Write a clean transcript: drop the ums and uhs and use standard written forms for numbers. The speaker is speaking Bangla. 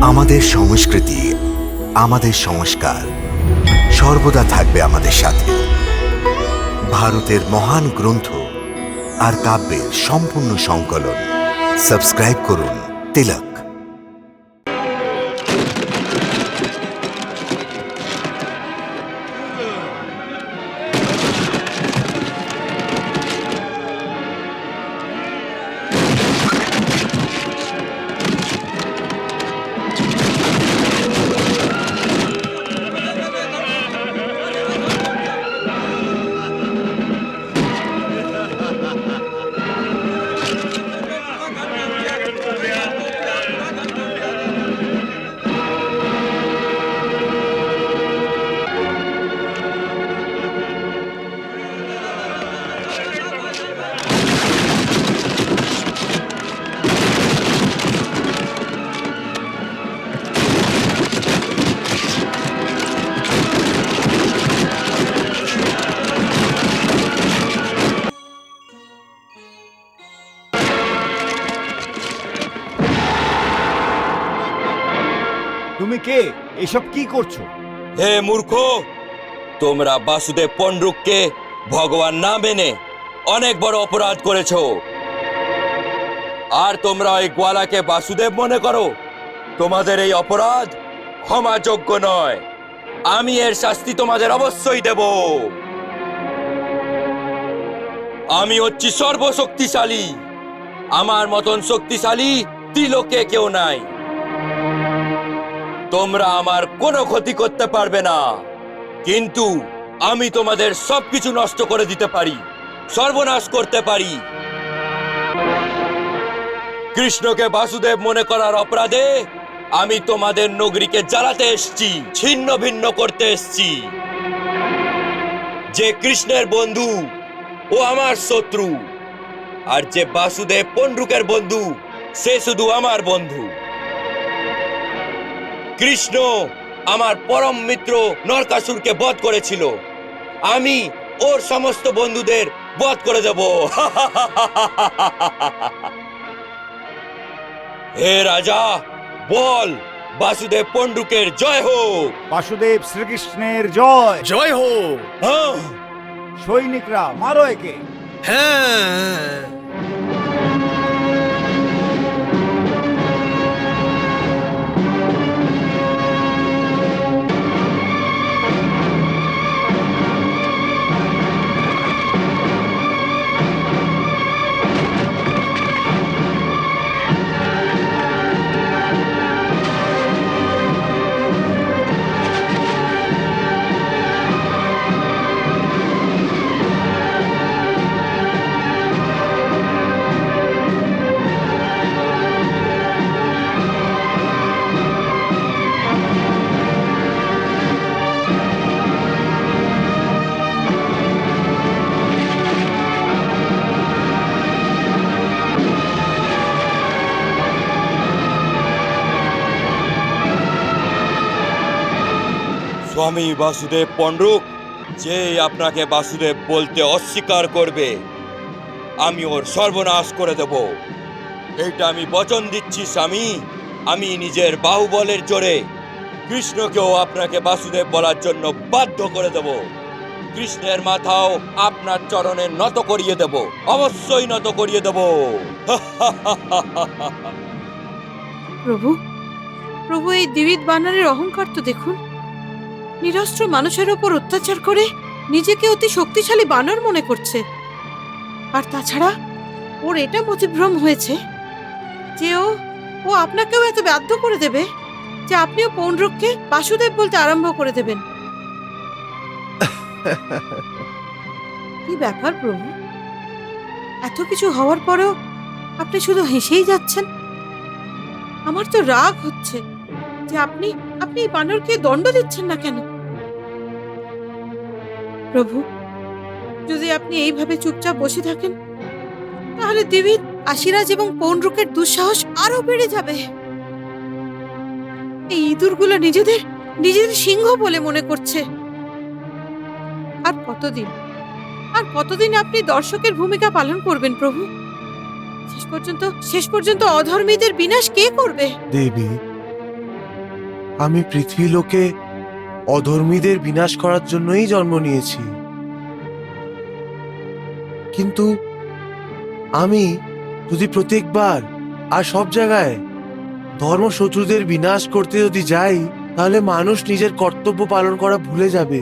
আমাদের সংস্কৃতি, আমাদের সংস্কার সর্বদা থাকবে আমাদের সাথে। ভারতের মহান গ্রন্থ আর কাব্যের সম্পূর্ণ সংকলন। সাবস্ক্রাইব করুন তিলক। তুমি কে? এসব কি করছো? হে মূর্খ, তোমরা বাসুদেব পন্ডরুককে ভগবান না মেনে অনেক বড় অপরাধ করেছো। আর তোমরা ওই গোয়ালাকে বাসুদেব মনে করো। তোমাদের এই অপরাধ ক্ষমাযোগ্য নয়। আমি এর শাস্তি তোমাদের অবশ্যই দেব। আমি হচ্ছি সর্বশক্তিশালী। আমার মতন শক্তিশালী ত্রিলোকে কেউ নাই। তোমরা আমার কোনো ক্ষতি করতে পারবে না, কিন্তু আমি তোমাদের সবকিছু নষ্ট করে দিতে পারি, সর্বনাশ করতে পারি। কৃষ্ণকে বাসুদেব মনে করার অপরাধে আমি তোমাদের নগরীকে জ্বালাতে এসেছি, ছিন্ন ভিন্ন করতে এসেছি। যে কৃষ্ণের বন্ধু ও আমার শত্রু, আর যে বাসুদেব পন্ডরুকের বন্ধু সে শুধু আমার বন্ধু। কৃষ্ণ আমার পরম মিত্র নরকাসুরকে বধ করেছিল। আমি ওর সমস্ত বন্ধুদের বধ করে দেব। হে রাজা, বল বাসুদেব পন্ডরুকের জয় হোক। বাসুদেব শ্রীকৃষ্ণের জয়। জয় হোক। হ্যাঁ, সৈনিকরা মারো একে। হ্যাঁ, স্বামী বাসুদেব পন্ডরুক, যে আপনাকে বাসুদেব বলতে অস্বীকার করবে আমি ওর সর্বনাশ করে দেব। এইটা আমি বচন দিচ্ছি স্বামী। আমি নিজের বাহুবলের জোরে কৃষ্ণকেও আপনাকে বাসুদেব বলার জন্য বাধ্য করে দেব। কৃষ্ণের মাথাও আপনার চরণে নত করিয়ে দেব, অবশ্যই নত করিয়ে দেব। প্রভু, প্রভু, এই দ্বিবিধ বানরের অহংকার তো দেখুন। নিরস্ত্র মানুষের ওপর অত্যাচার করে নিজেকে অতি শক্তিশালী বানর মনে করছে। আর তাছাড়া ওর এটা মতিভ্রম হয়েছে যে ও আপনাকেও এত বাধ্য করে দেবে যে আপনিও পৌণ্ডরুককে বাসুদেব বলতে আরম্ভ করে দেবেন। কি ব্যাপার প্রভু, এত কিছু হওয়ার পরেও আপনি শুধু হেসেই যাচ্ছেন। আমার তো রাগ হচ্ছে যে আপনি এই বানরকে দণ্ড দিচ্ছেন না কেন। প্রভু, যদি আপনি এইভাবে চুপচাপ বসে থাকেন তাহলে দ্বিবিধ, আশিরাজ এবং পৌণ্ডরুকের দুঃসাহস আরো বেড়ে যাবে। এই ইঁদুরগুলো নিজেদের সিংহ বলে মনে করছে। আর কতদিন আপনি দর্শকের ভূমিকা পালন করবেন প্রভু? শেষ পর্যন্ত অধর্মীদের বিনাশ কে করবে? দেবী, আমি পৃথিবীলোকে অধর্মীদের বিনাশ করার জন্যই জন্ম নিয়েছি, কিন্তু আমি যদি প্রত্যেকবার আর সব জায়গায় ধর্মশত্রুদের বিনাশ করতে যদি যাই, তাহলে মানুষ নিজের কর্তব্য পালন করা ভুলে যাবে।